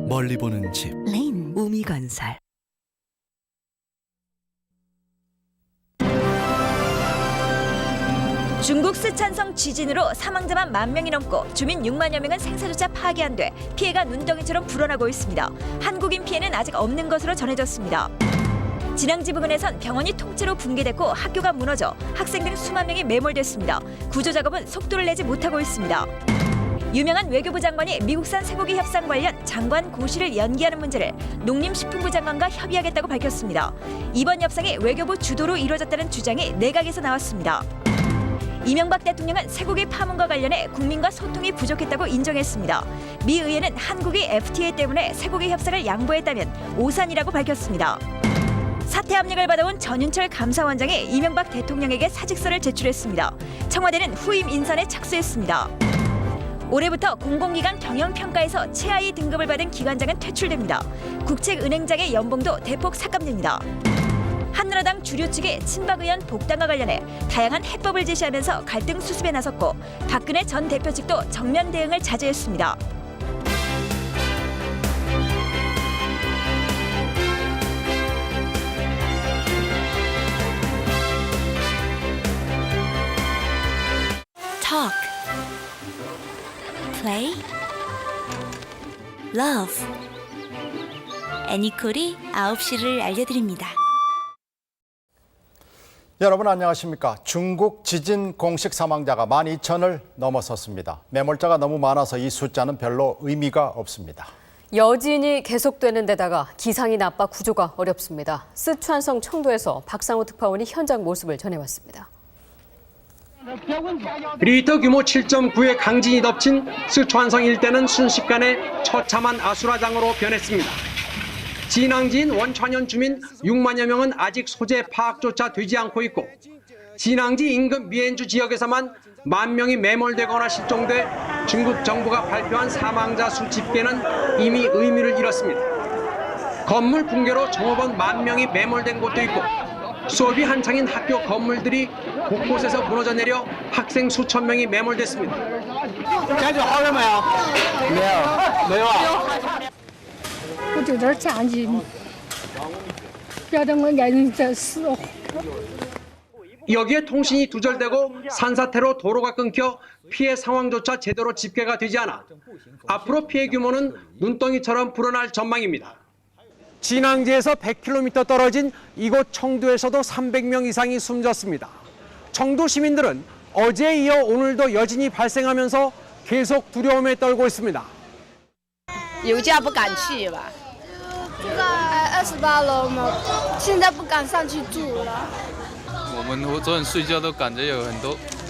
멀리 보는 집 레인 우미건설. 중국 스촨성 지진으로 사망자만 10,000명이 넘고 주민 6만여 명은 생사조차 파악이 안 돼 피해가 눈덩이처럼 불어나고 있습니다. 한국인 피해는 아직 없는 것으로 전해졌습니다. 진앙지 부근에선 병원이 통째로 붕괴됐고 학교가 무너져 학생 등 수만 명이 매몰됐습니다. 구조 작업은 속도를 내지 못하고 있습니다. 유명한 외교부 장관이 미국산 쇠고기 협상 관련 장관 고시를 연기하는 문제를 농림식품부 장관과 협의하겠다고 밝혔습니다. 이번 협상이 외교부 주도로 이루어졌다는 주장이 내각에서 나왔습니다. 이명박 대통령은 쇠고기 파문과 관련해 국민과 소통이 부족했다고 인정했습니다. 미 의회는 한국이 FTA 때문에 쇠고기 협상을 양보했다면 오산이라고 밝혔습니다. 사퇴 압력을 받아온 전윤철 감사원장이 이명박 대통령에게 사직서를 제출했습니다. 청와대는 후임 인선에 착수했습니다. 올해부터 공공기관 경영평가에서 최하위 등급을 받은 기관장은 퇴출됩니다. 국책은행장의 연봉도 대폭 삭감됩니다. 한나라당 주류 측이 친박 의원 복당과 관련해 다양한 해법을 제시하면서 갈등 수습에 나섰고 박근혜 전 대표 측도 정면 대응을 자제했습니다. Talk, play, love. 애니콜이 9시를 알려드립니다. 여러분 안녕하십니까. 중국 지진 공식 사망자가 12,000을 넘어섰습니다. 매몰자가 너무 많아서 이 숫자는 별로 의미가 없습니다. 여진이 계속되는 데다가 기상이 나빠 구조가 어렵습니다. 쓰촨성 청도에서 박상호 특파원이 현장 모습을 전해왔습니다. 리히터 규모 7.9의 강진이 덮친 쓰촨성 일대는 순식간에 처참한 아수라장으로 변했습니다. 진앙지인 원천현 주민 6만여 명은 아직 소재 파악조차 되지 않고 있고 진앙지 인근 미엔주 지역에서만 10,000명이 매몰되거나 실종돼 중국 정부가 발표한 사망자 수 집계는 이미 의미를 잃었습니다. 건물 붕괴로 종업원 10,000명이 매몰된 곳도 있고 수업이 한창인 학교 건물들이 곳곳에서 무너져 내려 학생 수천 명이 매몰됐습니다. 我有点着急，要等我眼睛再死。 여기에 통신이 두절되고 산사태로 도로가 끊겨 피해 상황조차 제대로 집계가 되지 않아 앞으로 피해 규모는 눈덩이처럼 불어날 전망입니다. 진앙지에서 100km 떨어진 이곳 청두에서도 300명 이상이 숨졌습니다. 청두 시민들은 어제에 이어 오늘도 여진이 발생하면서 계속 두려움에 떨고 있습니다. 油价不敢去吧？住在28楼嘛，现在不敢上去住了。我们昨晚睡觉都感觉有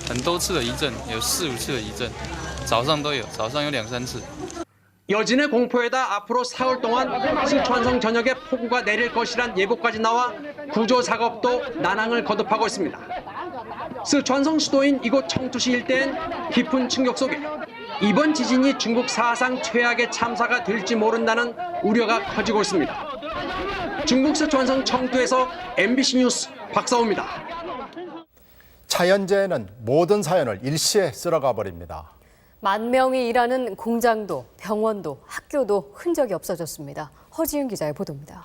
很多次的余震，有4、5次的余震，早上都有，早上有2、3次。 여진의 공포에다 앞으로 사흘 동안 쓰촨성 전역에 폭우가 내릴 것이란 예보까지 나와 구조 작업도 난항을 거듭하고 있습니다. 쓰촨성 수도인 이곳 청두시 일대엔 깊은 충격 속에 이번 지진이 중국 사상 최악의 참사가 될지 모른다는 우려가 커지고 있습니다. 중국 쓰촨성 청두에서 MBC 뉴스 박사호입니다. 자연재해는 모든 사연을 일시에 쓸어가 버립니다. 10,000명이 일하는 공장도 병원도 학교도 흔적이 없어졌습니다. 허지윤 기자의 보도입니다.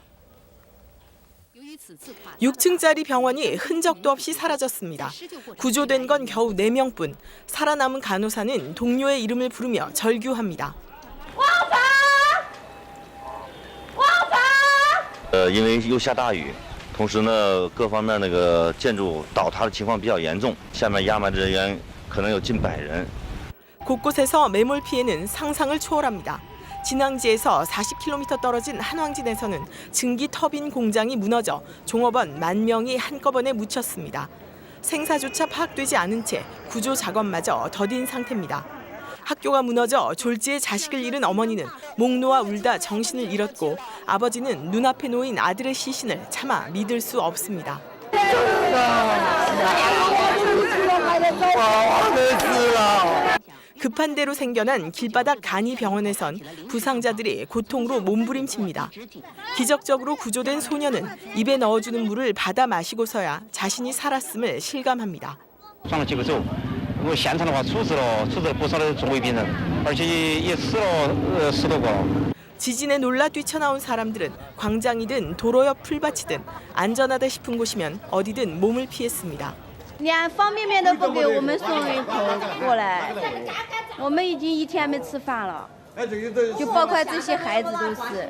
6층짜리 병원이 흔적도 없이 사라졌습니다. 구조된 건 겨우 4명뿐. 살아남은 간호사는 동료의 이름을 부르며 절규합니다. 因为又下大雨，同时呢，各方面那个建筑倒塌的情况比较严重，下面压满人员可能有近100人。 곳곳에서 매몰 피해는 상상을 초월합니다. 진앙지에서 40km 떨어진 한왕진에서는 증기 터빈 공장이 무너져 종업원 10,000명이 한꺼번에 묻혔습니다. 생사조차 파악되지 않은 채 구조 작업마저 더딘 상태입니다. 학교가 무너져 졸지에 자식을 잃은 어머니는 목 놓아 울다 정신을 잃었고 아버지는 눈앞에 놓인 아들의 시신을 차마 믿을 수 없습니다. 급한 대로 생겨난 길바닥 간이병원에선 부상자들이 고통으로 몸부림칩니다. 기적적으로 구조된 소녀는 입에 넣어주는 물을 받아 마시고서야 자신이 살았음을 실감합니다. 上了气口之后，如果现场的话，处置了不少的重危病人，而且也死了10多个。 지진에 놀라 뛰쳐나온 사람들은 광장이든 도로 옆 풀밭이든 안전하다 싶은 곳이면 어디든 몸을 피했습니다. 连方便面都不给我们送一口过来，我们已经1天没吃饭了，就包括这些孩子都是。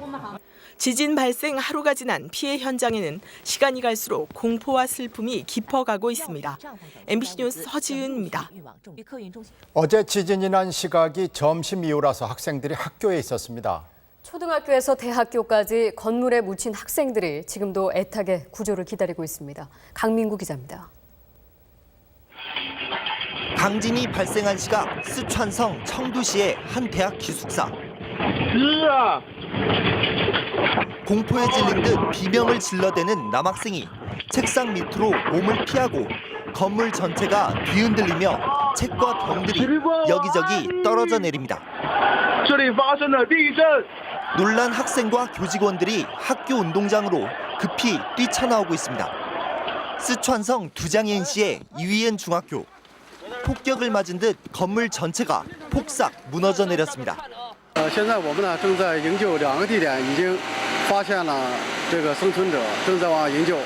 지진 발생 하루가 지난 피해 현장에는 시간이 갈수록 공포와 슬픔이 깊어가고 있습니다. MBC 뉴스 허지은입니다. 어제 지진이 난 시각이 점심 이후라서 학생들이 학교에 있었습니다. 초등학교에서 대학교까지 건물에 묻힌 학생들이 지금도 애타게 구조를 기다리고 있습니다. 강민구 기자입니다. 강진이 발생한 시각 쓰촨성 청두시의 한 대학 기숙사. 공포에 질린 듯 비명을 질러대는 남학생이 책상 밑으로 몸을 피하고 건물 전체가 뒤흔들리며 책과 병들이 여기저기 떨어져 내립니다. 놀란 학생과 교직원들이 학교 운동장으로 급히 뛰쳐나오고 있습니다. 쓰촨성 두장옌시의 이위엔 중학교. 폭격을 맞은 듯 건물 전체가 폭삭 무너져 내렸습니다. 现在我们呢正在营救2个地点，已经发现了这个生存者，正在往营救。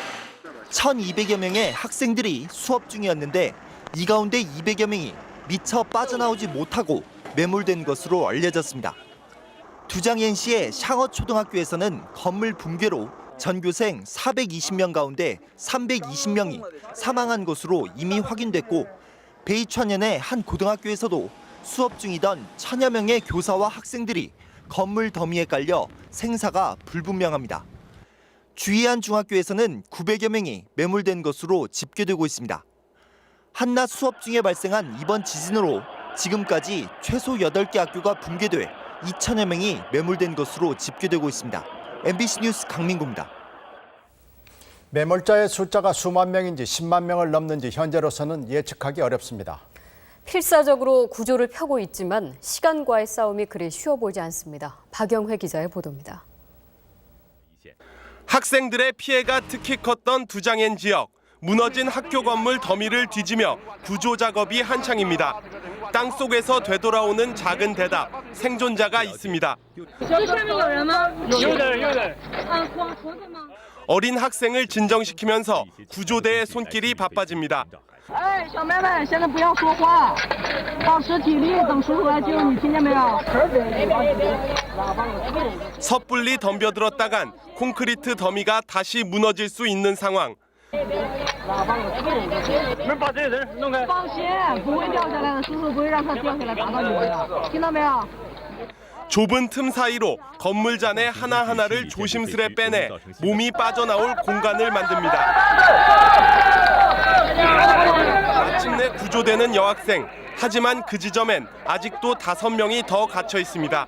1,200여 명의 학생들이 수업 중이었는데 이 가운데 200여 명이 미처 빠져나오지 못하고 매몰된 것으로 알려졌습니다. 두장옌시의 샹어 초등학교에서는 건물 붕괴로 전교생 420명 가운데 320명이 사망한 것으로 이미 확인됐고 베이촨현의 한 고등학교에서도 수업 중이던 1000여 명의 교사와 학생들이 건물 더미에 깔려 생사가 불분명합니다. 주이안 중학교에서는 900여 명이 매몰된 것으로 집계되고 있습니다. 한낮 수업 중에 발생한 이번 지진으로 지금까지 최소 8개 학교가 붕괴돼 2000여 명이 매몰된 것으로 집계되고 있습니다. MBC 뉴스 강민구입니다. 매몰자의 숫자가 수만 명인지 10만 명을 넘는지 현재로서는 예측하기 어렵습니다. 필사적으로 구조를 펴고 있지만 시간과의 싸움이 그리 쉬워 보이지 않습니다. 박영회 기자의 보도입니다. 학생들의 피해가 특히 컸던 두장옌 지역. 무너진 학교 건물 더미를 뒤지며 구조 작업이 한창입니다. 땅속에서 되돌아오는 작은 대답, 생존자가 있습니다. 어린 학생을 진정시키면서 구조대의 손길이 바빠집니다. 섣불리 덤벼들었다간 콘크리트 더미가 다시 무너질 수 있는 상황. 좁은 틈 사이로 건물 잔해 하나하나를 조심스레 빼내 몸이 빠져나올 공간을 만듭니다. 마침내 구조되는 여학생. 하지만 그 지점엔 아직도 5명이 더 갇혀 있습니다.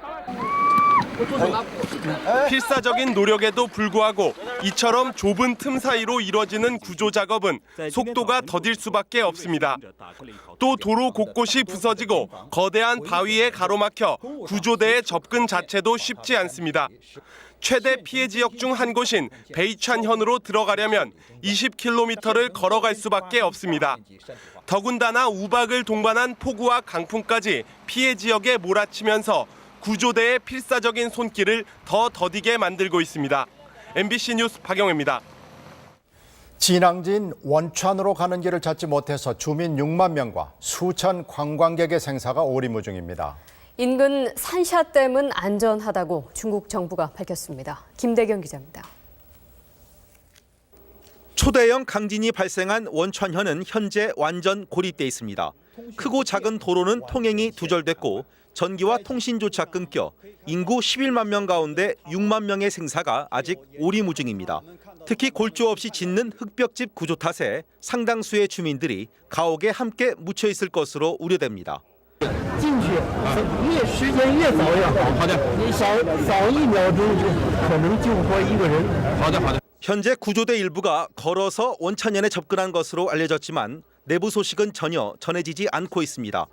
필사적인 노력에도 불구하고 이처럼 좁은 틈 사이로 이뤄지는 구조 작업은 속도가 더딜 수밖에 없습니다. 또 도로 곳곳이 부서지고 거대한 바위에 가로막혀 구조대의 접근 자체도 쉽지 않습니다. 최대 피해 지역 중 한 곳인 베이촨현으로 들어가려면 20km를 걸어갈 수밖에 없습니다. 더군다나 우박을 동반한 폭우와 강풍까지 피해 지역에 몰아치면서 구조대의 필사적인 손길을 더 더디게 만들고 있습니다. MBC 뉴스 박영혜입니다. 진앙지인 원천으로 가는 길을 찾지 못해서 주민 6만 명과 수천 관광객의 생사가 오리무중입니다. 인근 산샤댐은 안전하다고 중국 정부가 밝혔습니다. 김대경 기자입니다. 초대형 강진이 발생한 원천현은 현재 완전 고립돼 있습니다. 크고 작은 도로는 통행이 두절됐고 전기와 통신조차 끊겨 인구 11만 명 가운데 6만 명의 생사가 아직 오리무중입니다. 특히 골조 없이 짓는 흙벽집 구조 탓에 상당수의 주민들이 가옥에 함께 묻혀 있을 것으로 우려됩니다. 현재 구조대 일부가 걸어서 원천현에 접근한 것으로 알려졌지만 내부 소식은 전혀 전해지지 않고 있습니다.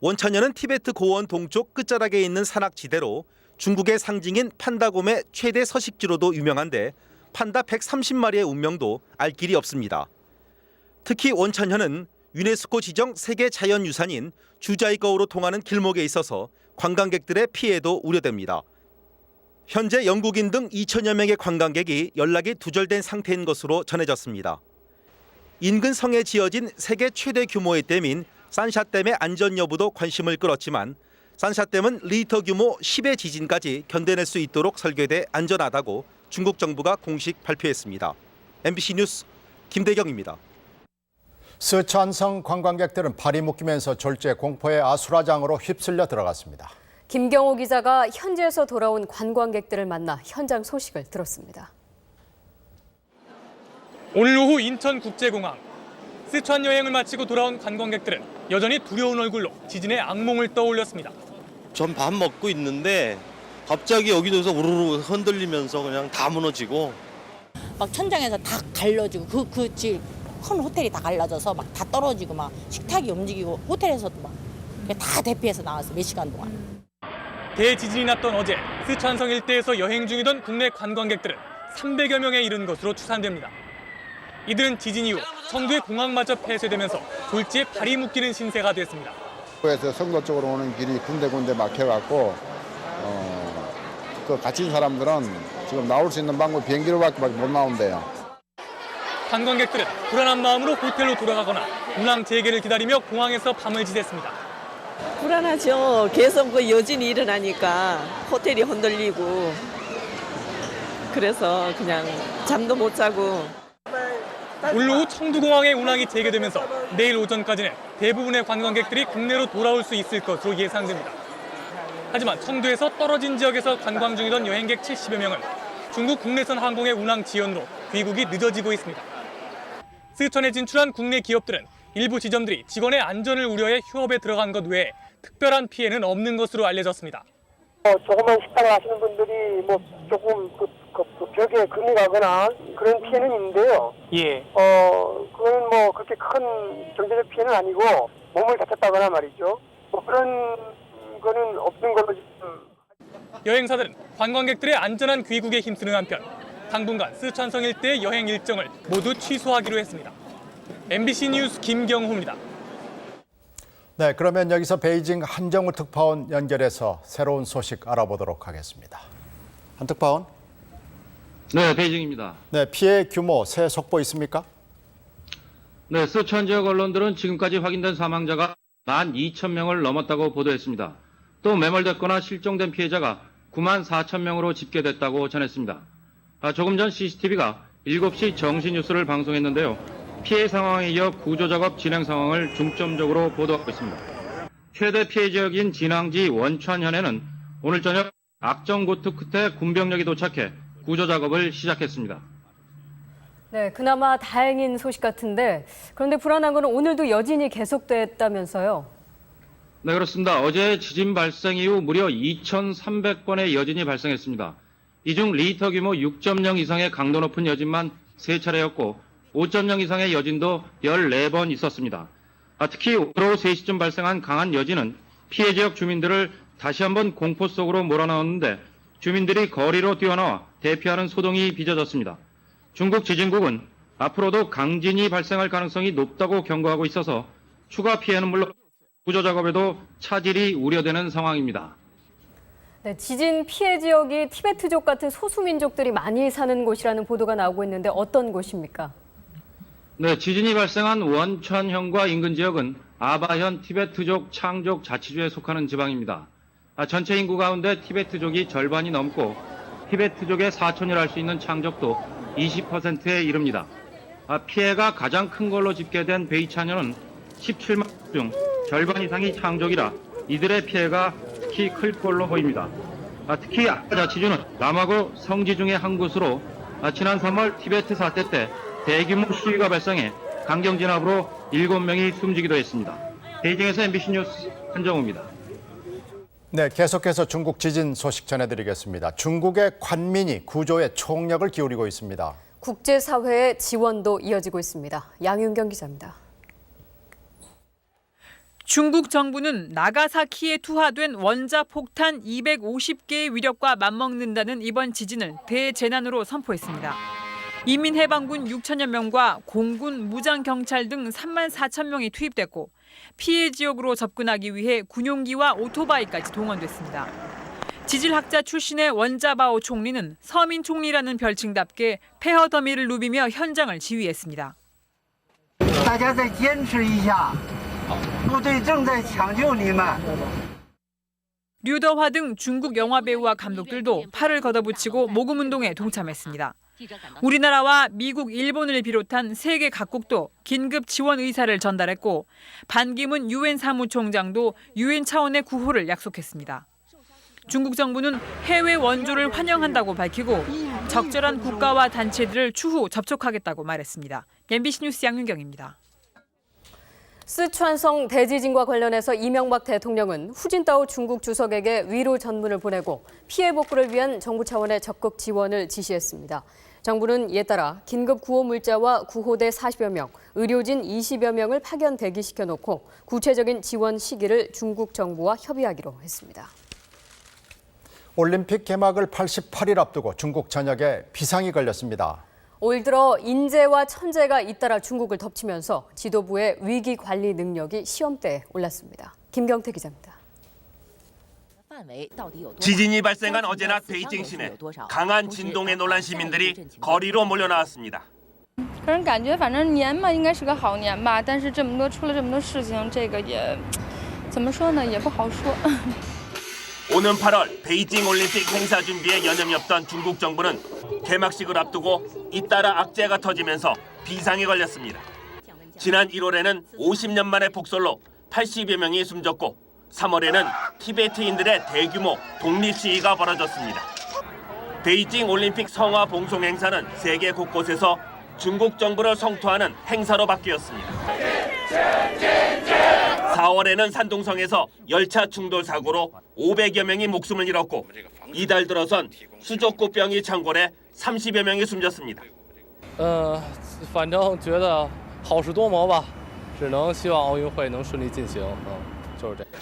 원천현은 티베트 고원 동쪽 끝자락에 있는 산악지대로 중국의 상징인 판다곰의 최대 서식지로도 유명한데 판다 130마리의 운명도 알 길이 없습니다. 특히 원천현은 유네스코 지정 세계 자연유산인 주자이거우로 통하는 길목에 있어서 관광객들의 피해도 우려됩니다. 현재 영국인 등 2천여 명의 관광객이 연락이 두절된 상태인 것으로 전해졌습니다. 인근 성에 지어진 세계 최대 규모의 댐인 산샤댐의 안전 여부도 관심을 끌었지만 산샤댐은 리히터 규모 10의 지진까지 견뎌낼 수 있도록 설계돼 안전하다고 중국 정부가 공식 발표했습니다. MBC 뉴스 김대경입니다. 스촨성 관광객들은 발이 묶이면서 졸지에 공포의 아수라장으로 휩쓸려 들어갔습니다. 김경호 기자가 현지에서 돌아온 관광객들을 만나 현장 소식을 들었습니다. 오늘 오후 인천국제공항. 스촨 여행을 마치고 돌아온 관광객들은 여전히 두려운 얼굴로 지진의 악몽을 떠올렸습니다. 전 밥 먹고 있는데 갑자기 여기저기서 우르르 흔들리면서 그냥 다 무너지고 막 천장에서 다 갈라지고 큰 호텔이 다 갈라져서 막 다 떨어지고 막 식탁이 움직이고 호텔에서도 막 다 대피해서 나왔어 몇 시간 동안. 대지진이 났던 어제 스촨성 일대에서 여행 중이던 국내 관광객들은 300여 명에 이른 것으로 추산됩니다. 이들은 지진 이후 청두의 공항마저 폐쇄되면서 졸지에 발이 묶이는 신세가 됐습니다. 에서 성도 쪽으로 오는 길이 군데군데 막혀갖고 그 갇힌 사람들은 지금 나올 수 있는 방법이 비행기로밖에 못 나온대요. 관광객들은 불안한 마음으로 호텔로 돌아가거나 운항 재개를 기다리며 공항에서 밤을 지샜습니다. 불안하죠. 계속 그 여진이 일어나니까 호텔이 흔들리고 그래서 그냥 잠도 못 자고. 오늘 오후 청두공항의 운항이 재개되면서 내일 오전까지는 대부분의 관광객들이 국내로 돌아올 수 있을 것으로 예상됩니다. 하지만 청두에서 떨어진 지역에서 관광 중이던 여행객 70여 명은 중국 국내선 항공의 운항 지연으로 귀국이 늦어지고 있습니다. 스촨에 진출한 국내 기업들은 일부 지점들이 직원의 안전을 우려해 휴업에 들어간 것 외에 특별한 피해는 없는 것으로 알려졌습니다. 조그만 식당을 하시는 분들이 조금 벽에 금이 가거나 그런 피해는 있는데요. 예. 그건 그렇게 큰 경제적 피해는 아니고 몸을 다쳤다거나 말이죠. 그런 거는 없는 걸로 지금. 여행사들은 관광객들의 안전한 귀국에 힘쓰는 한편 당분간 스촨성 일대의 여행 일정을 모두 취소하기로 했습니다. MBC 뉴스 김경호입니다. 네, 그러면 여기서 베이징 한정우 특파원 연결해서 새로운 소식 알아보도록 하겠습니다. 한 특파원. 네, 베이징입니다. 네, 피해 규모 새 속보 있습니까? 네, 스촨 지역 언론들은 지금까지 확인된 사망자가 12,000명을 넘었다고 보도했습니다. 또 매몰됐거나 실종된 피해자가 94,000명으로 집계됐다고 전했습니다. 조금 전 CCTV가 7시 정시 뉴스를 방송했는데요. 피해 상황에 이어 구조 작업 진행 상황을 중점적으로 보도하고 있습니다. 최대 피해 지역인 진앙지 원촨현에는 오늘 저녁 악정고투 끝에 군병력이 도착해 구조 작업을 시작했습니다. 네, 그나마 다행인 소식 같은데 그런데 불안한 건 오늘도 여진이 계속됐다면서요? 네, 그렇습니다. 어제 지진 발생 이후 무려 2,300번의 여진이 발생했습니다. 이 중 리히터 규모 6.0 이상의 강도 높은 여진만 3차례였고 5.0 이상의 여진도 14번 있었습니다. 특히 오후 3시쯤 발생한 강한 여진은 피해 지역 주민들을 다시 한번 공포 속으로 몰아넣었는데 주민들이 거리로 뛰어나와 대피하는 소동이 빚어졌습니다. 중국 지진국은 앞으로도 강진이 발생할 가능성이 높다고 경고하고 있어서 추가 피해는 물론 구조 작업에도 차질이 우려되는 상황입니다. 네, 지진 피해 지역이 티베트족 같은 소수민족들이 많이 사는 곳이라는 보도가 나오고 있는데 어떤 곳입니까? 네, 지진이 발생한 원촨현과 인근 지역은 아바현 티베트족 창족 자치주에 속하는 지방입니다. 전체 인구 가운데 티베트족이 절반이 넘고 티베트족의 사촌이라 할 수 있는 창족도 20%에 이릅니다. 피해가 가장 큰 걸로 집계된 베이찬현은 17만 중 절반 이상이 창족이라 이들의 피해가 특히 클 걸로 보입니다. 특히 아바 자치주는 남하고 성지 중의 한 곳으로 지난 3월 티베트 사태 때 대규모 시위가 발생해 강경 진압으로 7명이 숨지기도 했습니다. 베이징에서 MBC 뉴스 한정우입니다. 네, 계속해서 중국 지진 소식 전해드리겠습니다. 중국의 관민이 구조에 총력을 기울이고 있습니다. 국제사회의 지원도 이어지고 있습니다. 양윤경 기자입니다. 중국 정부는 나가사키에 투하된 원자폭탄 250개의 위력과 맞먹는다는 이번 지진을 대재난으로 선포했습니다. 인민해방군 6천여 명과 공군, 무장경찰 등 3만 4천 명이 투입됐고 피해 지역으로 접근하기 위해 군용기와 오토바이까지 동원됐습니다. 지질학자 출신의 원자바오 총리는 서민 총리라는 별칭답게 폐허 더미를 누비며 현장을 지휘했습니다. 大家再坚持一下，部队正在抢救你们。 류더화 등 중국 영화 배우와 감독들도 팔을 걷어붙이고 모금운동에 동참했습니다. 우리나라와 미국, 일본을 비롯한 세계 각국도 긴급 지원 의사를 전달했고 반기문 유엔 사무총장도 유엔 차원의 구호를 약속했습니다. 중국 정부는 해외 원조를 환영한다고 밝히고 적절한 국가와 단체들을 추후 접촉하겠다고 말했습니다. MBC 뉴스 양윤경입니다. 쓰촨성 대지진과 관련해서 이명박 대통령은 후진타오 중국 주석에게 위로 전문을 보내고 피해 복구를 위한 정부 차원의 적극 지원을 지시했습니다. 정부는 이에 따라 긴급 구호 물자와 구호대 40여 명, 의료진 20여 명을 파견 대기시켜 놓고 구체적인 지원 시기를 중국 정부와 협의하기로 했습니다. 올림픽 개막을 88일 앞두고 중국 전역에 비상이 걸렸습니다. 올 들어 인재와 천재가 잇따라 중국을 덮치면서 지도부의 위기 관리 능력이 시험대에 올랐습니다. 김경태 기자입니다. 지진이 발생한 어제 낮 베이징 시내 강한 진동에 놀란 시민들이 거리로 몰려나왔습니다. 个人感觉反正年嘛应该是个好年吧，但是出了这么多事情，这个也怎么说呢，也不好说。 오는 8월 베이징 올림픽 행사 준비에 여념이 없던 중국 정부는 개막식을 앞두고 잇따라 악재가 터지면서 비상에 걸렸습니다. 지난 1월에는 50년 만에 폭설로 80여 명이 숨졌고 3월에는 티베트인들의 대규모 독립 시위가 벌어졌습니다. 베이징 올림픽 성화 봉송 행사는 세계 곳곳에서 중국 정부를 성토하는 행사로 바뀌었습니다. 4월에는 산둥성에서 열차 충돌 사고로 500여 명이 목숨을 잃었고 이달 들어선 수족구병이 창궐해 30여 명이 숨졌습니다. 反正觉得好事多磨吧，只能希望奥运会能顺利进行。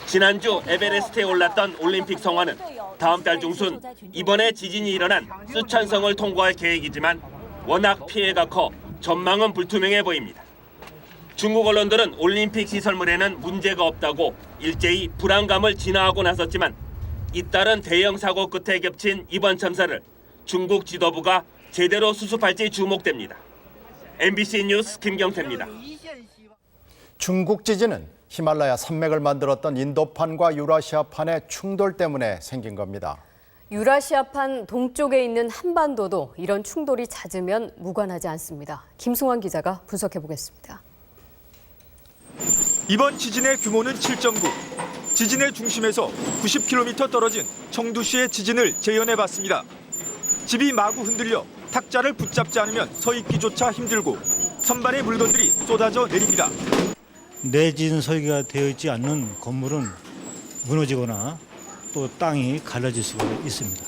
지난주 에베레스트에 올랐던 올림픽 성화는 다음 달 중순 이번에 지진이 일어난 쓰촨성을 통과할 계획이지만 워낙 피해가 커 전망은 불투명해 보입니다. 중국 언론들은 올림픽 시설물에는 문제가 없다고 일제히 불안감을 진화하고 나섰지만 잇따른 대형 사고 끝에 겹친 이번 참사를 중국 지도부가 제대로 수습할지 주목됩니다. MBC 뉴스 김경태입니다. 중국 지진은 히말라야 산맥을 만들었던 인도판과 유라시아판의 충돌 때문에 생긴 겁니다. 유라시아판 동쪽에 있는 한반도도 이런 충돌이 잦으면 무관하지 않습니다. 김승환 기자가 분석해 보겠습니다. 이번 지진의 규모는 7.9. 지진의 중심에서 90km 떨어진 청두시의 지진을 재현해봤습니다. 집이 마구 흔들려 탁자를 붙잡지 않으면 서 있기조차 힘들고 선반의 물건들이 쏟아져 내립니다. 내진 설계가 되어 있지 않는 건물은 무너지거나 또 땅이 갈라질 수가 있습니다.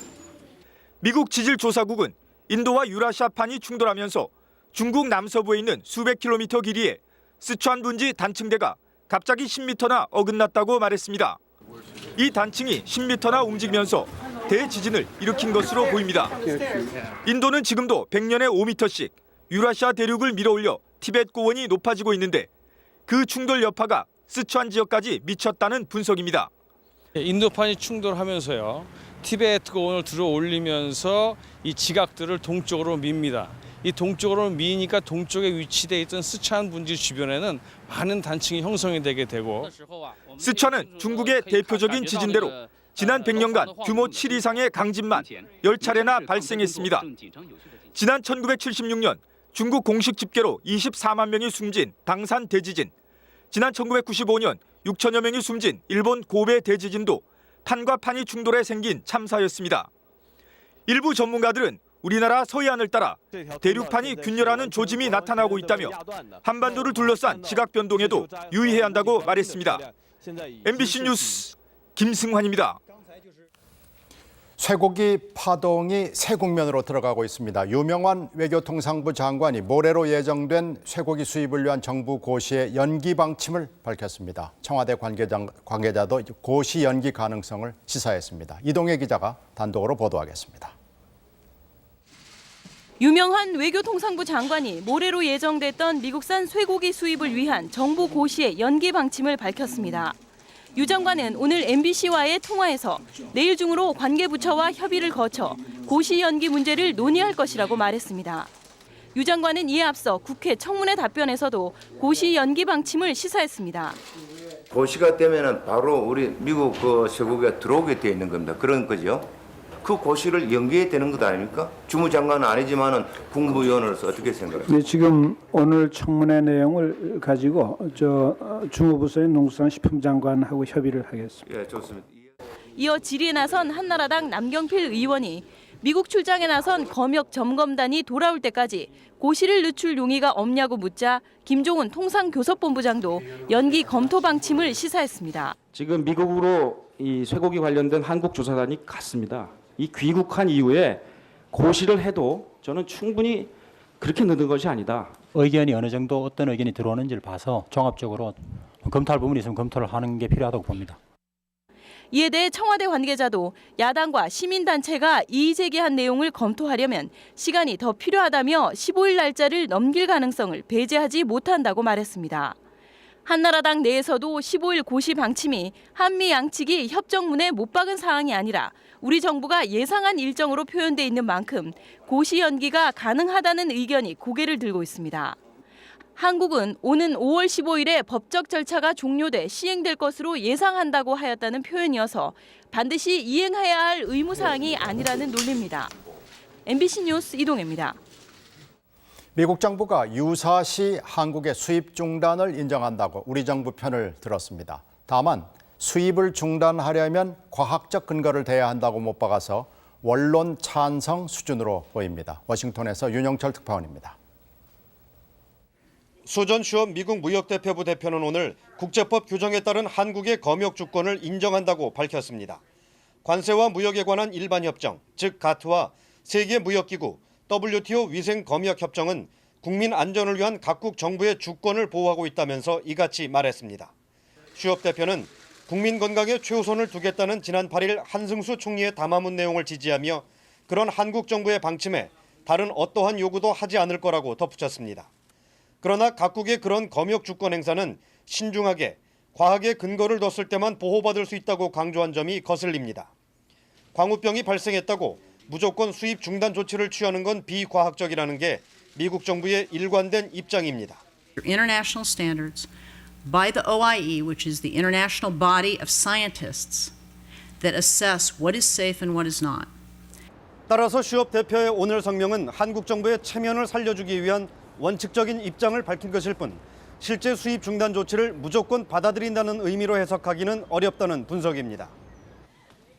미국 지질조사국은 인도와 유라시아판이 충돌하면서 중국 남서부에 있는 수백 킬로미터 길이의 쓰촨 분지 단층대가 갑자기 10m나 어긋났다고 말했습니다. 이 단층이 10m나 움직이면서 대지진을 일으킨 것으로 보입니다. 인도는 지금도 100년에 5m씩 유라시아 대륙을 밀어올려 티베트 고원이 높아지고 있는데 그 충돌 여파가 쓰촨 지역까지 미쳤다는 분석입니다. 인도판이 충돌하면서요. 티베트 고원을 들어올리면서 이 지각들을 동쪽으로 밉니다. 이 동쪽으로 미니까 동쪽에 위치되어 있던 쓰촨 분지 주변에는 많은 단층이 형성이 되게 되고 쓰촨은 중국의 대표적인 지진대로 지난 100년간 규모 7 이상의 강진만 10차례나 발생했습니다. 지난 1976년 중국 공식 집계로 24만 명이 숨진 당산 대지진, 지난 1995년 6천여 명이 숨진 일본 고베 대지진도 판과 판이 충돌해 생긴 참사였습니다. 일부 전문가들은 우리나라 서해안을 따라 대륙판이 균열하는 조짐이 나타나고 있다며 한반도를 둘러싼 지각 변동에도 유의해야 한다고 말했습니다. MBC 뉴스 김승환입니다. 쇠고기 파동이 새 국면으로 들어가고 있습니다. 유명한 외교통상부 장관이 모레로 예정된 쇠고기 수입을 위한 정부 고시의 연기 방침을 밝혔습니다. 청와대 관계자도 고시 연기 가능성을 시사했습니다. 이동혜 기자가 단독으로 보도하겠습니다. 유명한 외교통상부 장관이 모레로 예정됐던 미국산 쇠고기 수입을 위한 정부 고시의 연기 방침을 밝혔습니다. 유 장관은 오늘 MBC와의 통화에서 내일 중으로 관계부처와 협의를 거쳐 고시 연기 문제를 논의할 것이라고 말했습니다. 유 장관은 이에 앞서 국회 청문회 답변에서도 고시 연기 방침을 시사했습니다. 고시가 되면은 바로 우리 미국 쇠고기가 들어오게 돼 있는 겁니다. 그런 거죠. 그 고시를 연기해야 되는 것 아닙니까? 주무장관은 아니지만은 국무위원으로서 어떻게 생각합니까? 네, 지금 오늘 청문회 내용을 가지고 주무부서의 농수산식품장관하고 협의를 하겠습니다. 예, 좋습니다. 이어 질의에 나선 한나라당 남경필 의원이 미국 출장에 나선 검역 점검단이 돌아올 때까지 고시를 늦출 용의가 없냐고 묻자 김종훈 통상교섭본부장도 연기 검토 방침을 시사했습니다. 지금 미국으로 이 쇠고기 관련된 한국 조사단이 갔습니다. 이 귀국한 이후에 고시를 해도 저는 충분히 그렇게 늦은 것이 아니다. 의견이 어느 정도 어떤 의견이 들어오는지를 봐서 종합적으로 검토할 부분이 있으면 검토를 하는 게 필요하다고 봅니다. 이에 대해 청와대 관계자도 야당과 시민단체가 이의 제기한 내용을 검토하려면 시간이 더 필요하다며 15일 날짜를 넘길 가능성을 배제하지 못한다고 말했습니다. 한나라당 내에서도 15일 고시 방침이 한미 양측이 협정문에 못 박은 사항이 아니라 우리 정부가 예상한 일정으로 표현돼 있는 만큼 고시 연기가 가능하다는 의견이 고개를 들고 있습니다. 한국은 오는 5월 15일에 법적 절차가 종료돼 시행될 것으로 예상한다고 하였다는 표현이어서 반드시 이행해야 할 의무사항이 아니라는 논리입니다. MBC 뉴스 이동혜입니다. 미국 정부가 유사시 한국의 수입 중단을 인정한다고 우리 정부 편을 들었습니다. 다만 수입을 중단하려면 과학적 근거를 대야 한다고 못 박아서 원론 찬성 수준으로 보입니다. 워싱턴에서 윤영철 특파원입니다. 수전 슈업 미국 무역대표부 대표는 오늘 국제법 규정에 따른 한국의 검역 주권을 인정한다고 밝혔습니다. 관세와 무역에 관한 일반협정, 즉 가트와 세계무역기구, WTO 위생검역협정은 국민 안전을 위한 각국 정부의 주권을 보호하고 있다면서 이같이 말했습니다. 슈업 대표는 국민 건강에 최우선을 두겠다는 지난 8일 한승수 총리의 담화문 내용을 지지하며 그런 한국 정부의 방침에 다른 어떠한 요구도 하지 않을 거라고 덧붙였습니다. 그러나 각국의 그런 검역 주권 행사는 신중하게 과학의 근거를 뒀을 때만 보호받을 수 있다고 강조한 점이 거슬립니다. 광우병이 발생했다고 무조건 수입 중단 조치를 취하는 건 비과학적이라는 게 미국 정부의 일관된 입장입니다. International standards by the OIE, which is the international body of scientists that assess what is safe and what is not. 따라서 슈업 대표의 오늘 성명은 한국 정부의 체면을 살려주기 위한 원칙적인 입장을 밝힌 것일 뿐 실제 수입 중단 조치를 무조건 받아들인다는 의미로 해석하기는 어렵다는 분석입니다.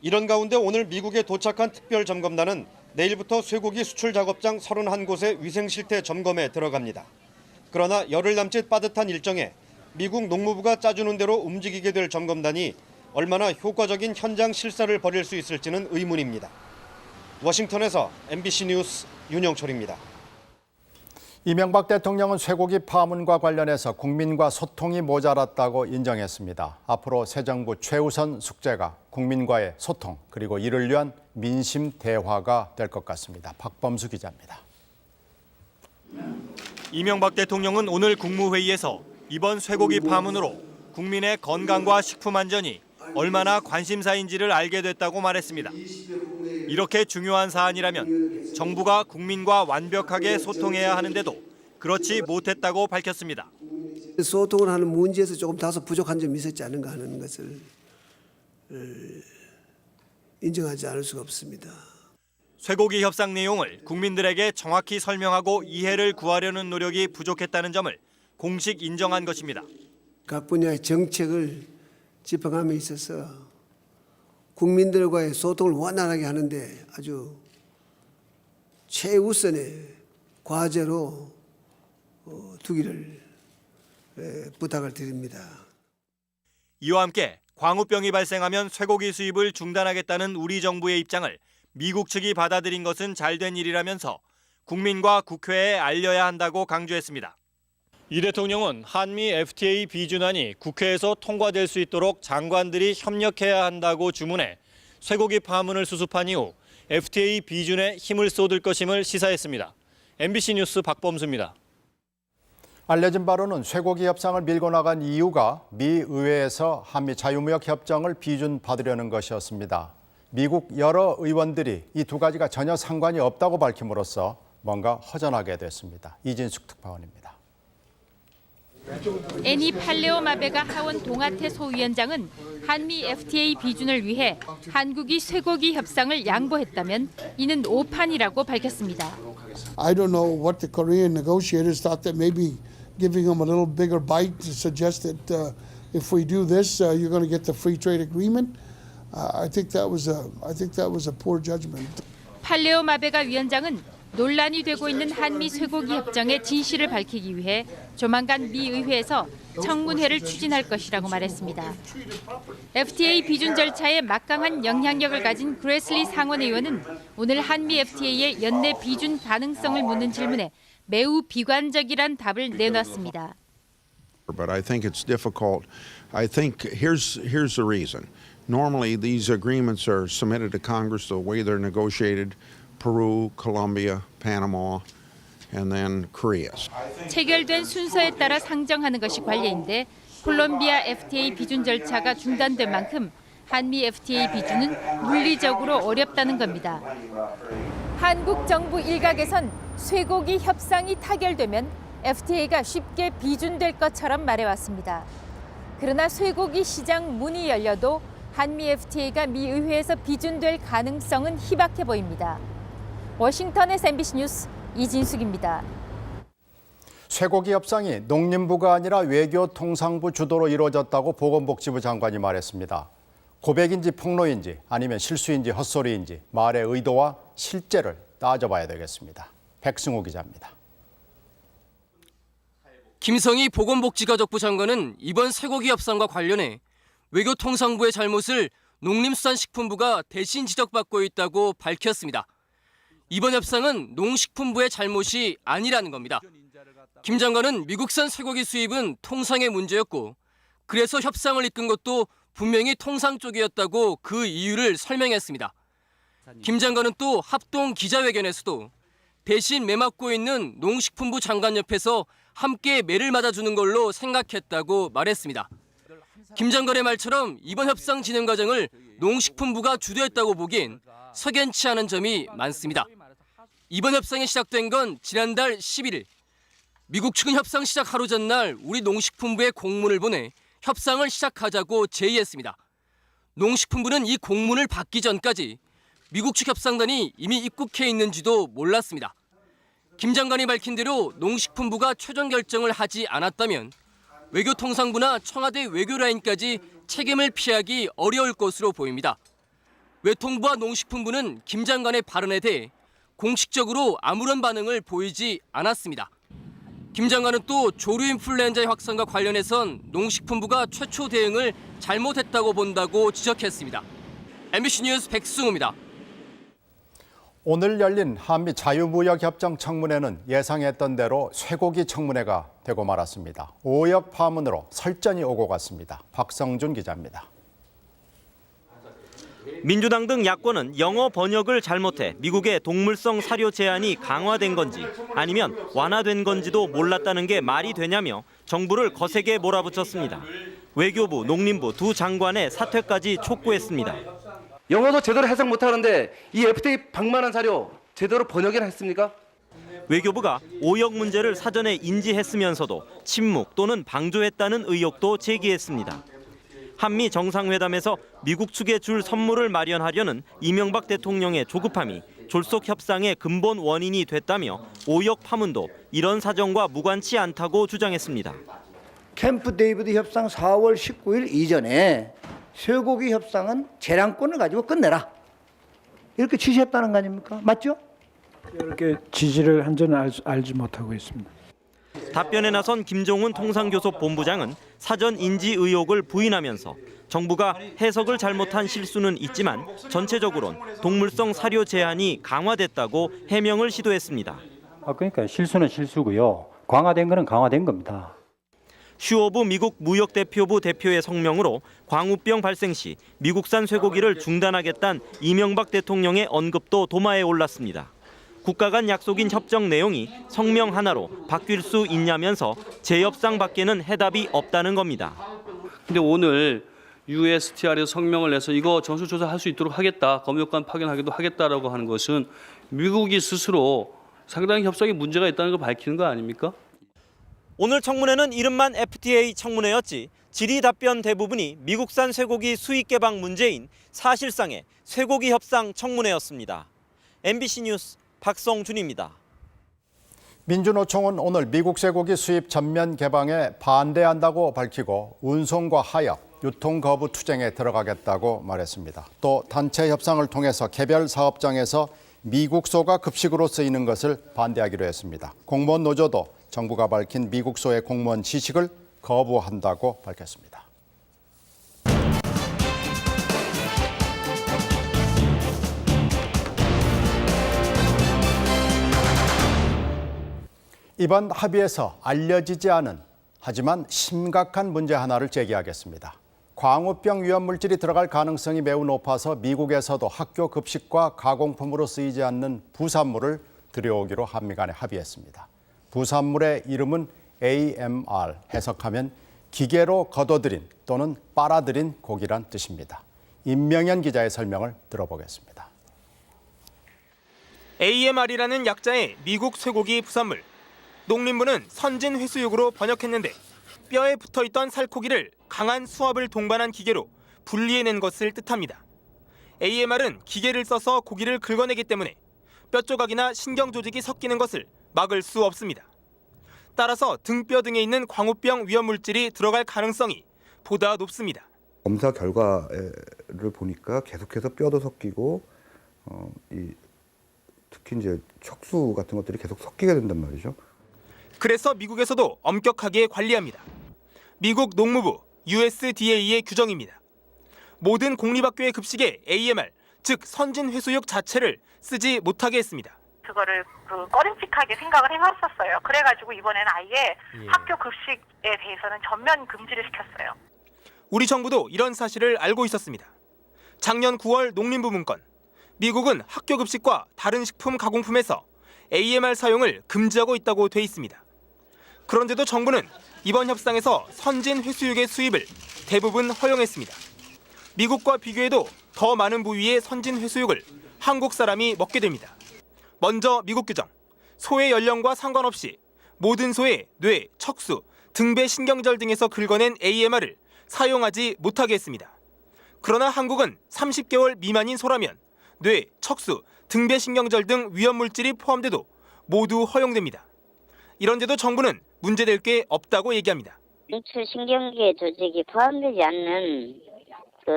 이런 가운데 오늘 미국에 도착한 특별점검단은 내일부터 쇠고기 수출 작업장 31곳의 위생 실태 점검에 들어갑니다. 그러나 열흘 남짓 빠듯한 일정에 미국 농무부가 짜주는 대로 움직이게 될 점검단이 얼마나 효과적인 현장 실사를 벌일 수 있을지는 의문입니다. 워싱턴에서 MBC 뉴스 윤영철입니다. 이명박 대통령은 쇠고기 파문과 관련해서 국민과 소통이 모자랐다고 인정했습니다. 앞으로 새 정부 최우선 숙제가 국민과의 소통 그리고 이를 위한 민심 대화가 될 것 같습니다. 박범수 기자입니다. 이명박 대통령은 오늘 국무회의에서 이번 쇠고기 파문으로 국민의 건강과 식품 안전이 얼마나 관심사인지를 알게 됐다고 말했습니다. 이렇게 중요한 사안이라면 정부가 국민과 완벽하게 소통해야 하는데도 그렇지 못했다고 밝혔습니다. 소통을 하는 문제에서 조금 다소 부족한 점이 있었지 않은가 하는 것을 인정하지 않을 수가 없습니다. 쇠고기 협상 내용을 국민들에게 정확히 설명하고 이해를 구하려는 노력이 부족했다는 점을 공식 인정한 것입니다. 각 분야의 정책을 집행함에 있어서 국민들과의 소통을 원활하게 하는데 아주 최우선의 과제로 두기를 부탁을 드립니다. 이와 함께 광우병이 발생하면 쇠고기 수입을 중단하겠다는 우리 정부의 입장을 미국 측이 받아들인 것은 잘된 일이라면서 국민과 국회에 알려야 한다고 강조했습니다. 이 대통령은 한미 FTA 비준안이 국회에서 통과될 수 있도록 장관들이 협력해야 한다고 주문해 쇠고기 파문을 수습한 이후 FTA 비준에 힘을 쏟을 것임을 시사했습니다. MBC 뉴스 박범수입니다. 알려진 바로는 쇠고기 협상을 밀고 나간 이유가 미 의회에서 한미 자유무역 협정을 비준받으려는 것이었습니다. 미국 여러 의원들이 이 두 가지가 전혀 상관이 없다고 밝힘으로써 뭔가 허전하게 됐습니다. 이진숙 특파원입니다. 애니 팔레오마베가 하원 동아태 소위원장은 한미 FTA 비준을 위해 한국이 쇠고기 협상을 양보했다면 이는 오판이라고 밝혔습니다. I don't know what the Korean negotiators thought that maybe giving them a little bigger bite to suggest that if we do this, you're going to get the free trade agreement. I think that was a poor judgment. 팔레오마베가 위원장은 논란이 되고 있는 한미 쇠고기 협정의 진실을 밝히기 위해 조만간 미 의회에서 청문회를 추진할 것이라고 말했습니다. FTA 비준 절차에 막강한 영향력을 가진 그레슬리 상원 의원은 오늘 한미 FTA의 연내 비준 가능성을 묻는 질문에 매우 비관적이란 답을 내놨습니다. But I think it's difficult. I think here's the reason. Normally these agreements are submitted to Congress the way they're negotiated. Peru, Colombia, Panama, and then Korea. 체결된 순서에 따라 상정하는 것이 관례인데 콜롬비아 FTA 비준 절차가 중단된 만큼 한미 FTA 비준은 물리적으로 어렵다는 겁니다. 한국 정부 일각에선 쇠고기 협상이 타결되면 FTA가 쉽게 비준될 것처럼 말해왔습니다. 그러나 쇠고기 시장 문이 열려도 한미 FTA가 미 의회에서 비준될 가능성은 희박해 보입니다. 워싱턴에서 MBC 뉴스 이진숙입니다. 쇠고기 협상이 농림부가 아니라 외교통상부 주도로 이루어졌다고 보건복지부 장관이 말했습니다. 고백인지 폭로인지 아니면 실수인지 헛소리인지 말의 의도와 실제를 따져봐야 되겠습니다. 백승호 기자입니다. 김성희 보건복지가족부 장관은 이번 쇠고기 협상과 관련해 외교통상부의 잘못을 농림수산식품부가 대신 지적받고 있다고 밝혔습니다. 이번 협상은 농식품부의 잘못이 아니라는 겁니다. 김 장관은 미국산 쇠고기 수입은 통상의 문제였고 그래서 협상을 이끈 것도 분명히 통상 쪽이었다고 그 이유를 설명했습니다. 김 장관은 또 합동 기자회견에서도 대신 매 맡고 있는 농식품부 장관 옆에서 함께 매를 맞아주는 걸로 생각했다고 말했습니다. 김 장관의 말처럼 이번 협상 진행 과정을 농식품부가 주도했다고 보기엔 석연치 않은 점이 많습니다. 이번 협상이 시작된 건 지난달 11일. 미국 측은 협상 시작 하루 전날 우리 농식품부에 공문을 보내 협상을 시작하자고 제의했습니다. 농식품부는 이 공문을 받기 전까지 미국 측 협상단이 이미 입국해 있는지도 몰랐습니다. 김 장관이 밝힌 대로 농식품부가 최종 결정을 하지 않았다면 외교통상부나 청와대 외교라인까지 책임을 피하기 어려울 것으로 보입니다. 외통부와 농식품부는 김 장관의 발언에 대해 공식적으로 아무런 반응을 보이지 않았습니다. 김 장관은 또 조류 인플루엔자의 확산과 관련해선 농식품부가 최초 대응을 잘못했다고 본다고 지적했습니다. MBC 뉴스 백승우입니다. 오늘 열린 한미 자유무역협정 청문회는 예상했던 대로 쇠고기 청문회가 되고 말았습니다. 오역 파문으로 설전이 오고 갔습니다. 박성준 기자입니다. 민주당 등 야권은 영어 번역을 잘못해 미국의 동물성 사료 제한이 강화된 건지 아니면 완화된 건지도 몰랐다는 게 말이 되냐며 정부를 거세게 몰아붙였습니다. 외교부, 농림부 두 장관의 사퇴까지 촉구했습니다. 영어도 제대로 해석 못하는데 이 FTA 방만한 사료 제대로 번역이나 했습니까? 외교부가 오역 문제를 사전에 인지했으면서도 침묵 또는 방조했다는 의혹도 제기했습니다. 한미 정상회담에서 미국 측에 줄 선물을 마련하려는 이명박 대통령의 조급함이 졸속 협상의 근본 원인이 됐다며 오역 파문도 이런 사정과 무관치 않다고 주장했습니다. 캠프 데이비드 협상 4월 19일 이전에 쇠고기 협상은 재량권을 가지고 끝내라. 이렇게 지시했다는 거 아닙니까? 맞죠? 이렇게 지시를 한 줄은 알지 못하고 있습니다. 답변에 나선 김종훈 통상교섭본부장은 사전 인지 의혹을 부인하면서 정부가 해석을 잘못한 실수는 있지만 전체적으로는 동물성 사료 제한이 강화됐다고 해명을 시도했습니다. 그러니까 실수는 실수고요. 강화된 거는 강화된 겁니다. 슈오브 미국 무역대표부 대표의 성명으로 광우병 발생 시 미국산 쇠고기를 중단하겠다는 이명박 대통령의 언급도 도마에 올랐습니다. 국가 간 약속인 협정 내용이 성명 하나로 바뀔 수 있냐면서 재협상 밖에는 해답이 없다는 겁니다. 근데 오늘 USTR에서 성명을 내서 이거 전수조사할 수 있도록 하겠다, 검역관 파견하기도 하겠다라고 하는 것은 미국이 스스로 상당히 협상에 문제가 있다는 걸 밝히는 거 아닙니까? 오늘 청문회는 이름만 FTA 청문회였지 질의 답변 대부분이 미국산 쇠고기 수입 개방 문제인 사실상의 쇠고기 협상 청문회였습니다. MBC 뉴스 박성준입니다. 민주노총은 오늘 미국 쇠고기 수입 전면 개방에 반대한다고 밝히고 운송과 하역, 유통 거부 투쟁에 들어가겠다고 말했습니다. 또 단체 협상을 통해서 개별 사업장에서 미국 소가 급식으로 쓰이는 것을 반대하기로 했습니다. 공무원 노조도 정부가 밝힌 미국 소의 공무원 지식을 거부한다고 밝혔습니다. 이번 합의에서 알려지지 않은 하지만 심각한 문제 하나를 제기하겠습니다. 광우병 위험 물질이 들어갈 가능성이 매우 높아서 미국에서도 학교 급식과 가공품으로 쓰이지 않는 부산물을 들여오기로 한미 간에 합의했습니다. 부산물의 이름은 AMR, 해석하면 기계로 걷어들인 또는 빨아들인 고기란 뜻입니다. 임명현 기자의 설명을 들어보겠습니다. AMR이라는 약자의 미국 쇠고기 부산물. 농림부는 선진 회수육으로 번역했는데 뼈에 붙어있던 살코기를 강한 수압을 동반한 기계로 분리해낸 것을 뜻합니다. AMR은 기계를 써서 고기를 긁어내기 때문에 뼈 조각이나 신경 조직이 섞이는 것을 막을 수 없습니다. 따라서 등뼈 등에 있는 광우병 위험 물질이 들어갈 가능성이 보다 높습니다. 검사 결과를 보니까 계속해서 뼈도 섞이고 특히 이제 척수 같은 것들이 계속 섞이게 된단 말이죠. 그래서 미국에서도 엄격하게 관리합니다. 미국 농무부 USDA의 규정입니다. 모든 공립학교의 급식에 AMR, 즉 선진 회수육 자체를 쓰지 못하게 했습니다. 그거를 꺼림칙하게 생각을 해왔었어요. 그래가지고 이번에는 아예 학교 급식에 대해서는 전면 금지를 시켰어요. 우리 정부도 이런 사실을 알고 있었습니다. 작년 9월 농림부 문건, 미국은 학교 급식과 다른 식품 가공품에서 AMR 사용을 금지하고 있다고 돼 있습니다. 그런데도 정부는 이번 협상에서 선진 회수육의 수입을 대부분 허용했습니다. 미국과 비교해도 더 많은 부위의 선진 회수육을 한국 사람이 먹게 됩니다. 먼저 미국 규정, 소의 연령과 상관없이 모든 소의 뇌, 척수, 등배 신경절 등에서 긁어낸 AMR을 사용하지 못하게 했습니다. 그러나 한국은 30개월 미만인 소라면 뇌, 척수, 등배 신경절 등 위험 물질이 포함돼도 모두 허용됩니다. 이런데도 정부는 문제될 게 없다고 얘기합니다. 중추 신경계 조직이 포함되지 않는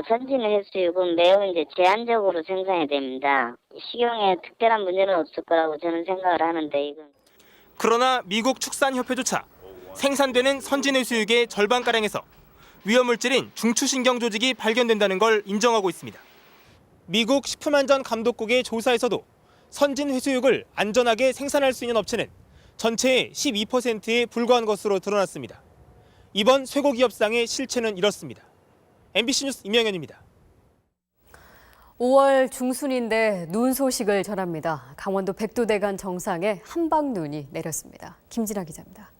선진 회수육은 매우 제한적으로 생산이 됩니다. 식용에 특별한 문제는 없을 거라고 저는 생각을 하는데 이건. 그러나 미국 축산협회조차 생산되는 선진 회수육의 절반가량에서 위험 물질인 중추신경 조직이 발견된다는 걸 인정하고 있습니다. 미국 식품안전감독국의 조사에서도 선진 회수육을 안전하게 생산할 수 있는 업체는 전체의 12%에 불과한 것으로 드러났습니다. 이번 쇠고기 협상의 실체는 이렇습니다. MBC 뉴스 임영현입니다. 5월 중순인데 눈 소식을 전합니다. 강원도 백두대간 정상에 한방눈이 내렸습니다. 김진아 기자입니다.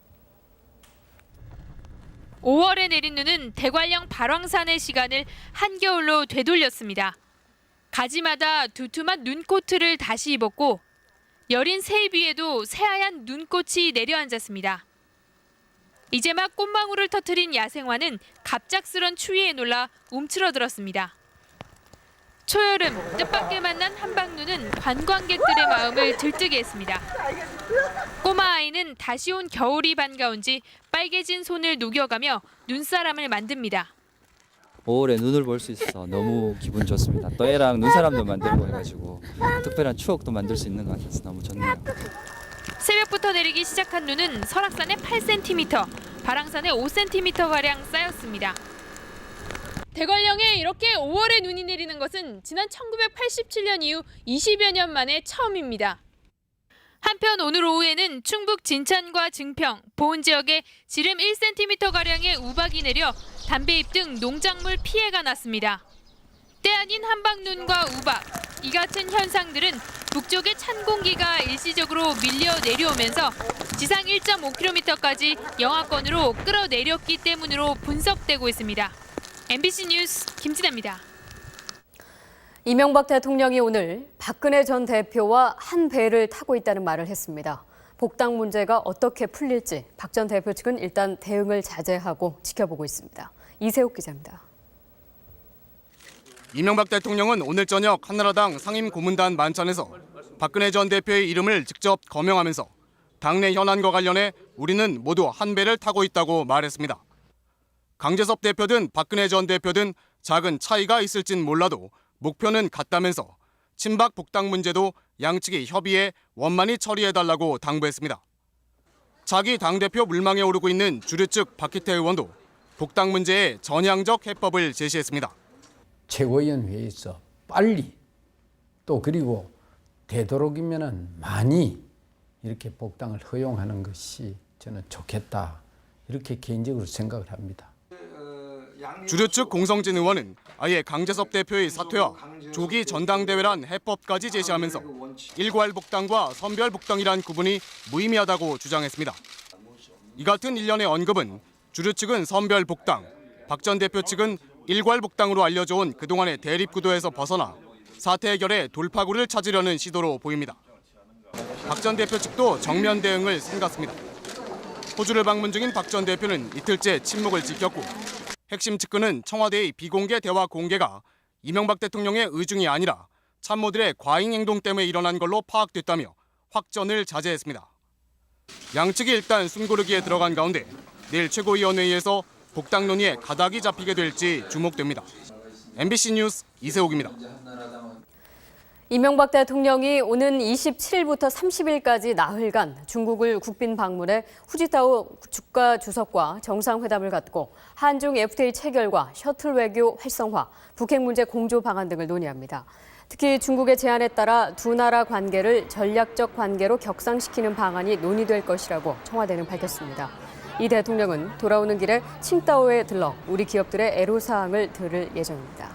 5월에 내린 눈은 대관령 발왕산의 시간을 한겨울로 되돌렸습니다. 가지마다 두툼한 눈코트를 다시 입었고 여린 새잎 위에도 새하얀 눈꽃이 내려앉았습니다. 이제 막 꽃망울을 터뜨린 야생화는 갑작스런 추위에 놀라 움츠러들었습니다. 초여름 뜻밖의 만난 한방눈은 관광객들의 마음을 들뜨게 했습니다. 꼬마 아이는 다시 온 겨울이 반가운지 빨개진 손을 녹여가며 눈사람을 만듭니다. 5월에 눈을 볼 수 있어서 너무 기분 좋습니다. 또 애랑 눈사람도 만들고 해가지고 특별한 추억도 만들 수 있는 것 같아서 너무 좋네요. 새벽부터 내리기 시작한 눈은 설악산에 8cm, 발왕산에 5cm가량 쌓였습니다. 대관령에 이렇게 5월에 눈이 내리는 것은 지난 1987년 이후 20여 년 만에 처음입니다. 한편 오늘 오후에는 충북 진천과 증평, 보은 지역에 지름 1cm가량의 우박이 내려 담배잎 등 농작물 피해가 났습니다. 때 아닌 한방눈과 우박, 이 같은 현상들은 북쪽의 찬 공기가 일시적으로 밀려 내려오면서 지상 1.5km까지 영하권으로 끌어내렸기 때문으로 분석되고 있습니다. MBC 뉴스 김진아입니다. 이명박 대통령이 오늘 박근혜 전 대표와 한 배를 타고 있다는 말을 했습니다. 복당 문제가 어떻게 풀릴지 박 전 대표 측은 일단 대응을 자제하고 지켜보고 있습니다. 이세욱 기자입니다. 이명박 대통령은 오늘 저녁 한나라당 상임고문단 만찬에서 박근혜 전 대표의 이름을 직접 거명하면서 당내 현안과 관련해 우리는 모두 한 배를 타고 있다고 말했습니다. 강재섭 대표든 박근혜 전 대표든 작은 차이가 있을진 몰라도 목표는 같다면서 친박 복당 문제도 양측이 협의해 원만히 처리해달라고 당부했습니다. 자기 당대표 물망에 오르고 있는 주류 측 박희태 의원도 복당 문제에 전향적 해법을 제시했습니다. 최고위원회에서 빨리 또 그리고 되도록이면은 많이 이렇게 복당을 허용하는 것이 저는 좋겠다 이렇게 개인적으로 생각을 합니다. 주류 측 공성진 의원은 아예 강재섭 대표의 사퇴와 조기 전당대회란 해법까지 제시하면서 일괄 복당과 선별 복당이란 구분이 무의미하다고 주장했습니다. 이 같은 일련의 언급은 주류 측은 선별 복당, 박 전 대표 측은 일괄 복당으로 알려져 온 그동안의 대립 구도에서 벗어나 사태 해결에 돌파구를 찾으려는 시도로 보입니다. 박 전 대표 측도 정면 대응을 삼갔습니다. 호주를 방문 중인 박 전 대표는 이틀째 침묵을 지켰고 핵심 측근은 청와대의 비공개 대화 공개가 이명박 대통령의 의중이 아니라 참모들의 과잉 행동 때문에 일어난 걸로 파악됐다며 확전을 자제했습니다. 양측이 일단 숨고르기에 들어간 가운데 내일 최고위원회의에서 복당 논의에 가닥이 잡히게 될지 주목됩니다. MBC 뉴스 이세욱입니다. 이명박 대통령이 오는 27일부터 30일까지 나흘간 중국을 국빈 방문해 후지타오 국가주석과 정상회담을 갖고 한중 FTA 체결과 셔틀 외교 활성화, 북핵 문제 공조 방안 등을 논의합니다. 특히 중국의 제안에 따라 두 나라 관계를 전략적 관계로 격상시키는 방안이 논의될 것이라고 청와대는 밝혔습니다. 이 대통령은 돌아오는 길에 칭다오에 들러 우리 기업들의 애로사항을 들을 예정입니다.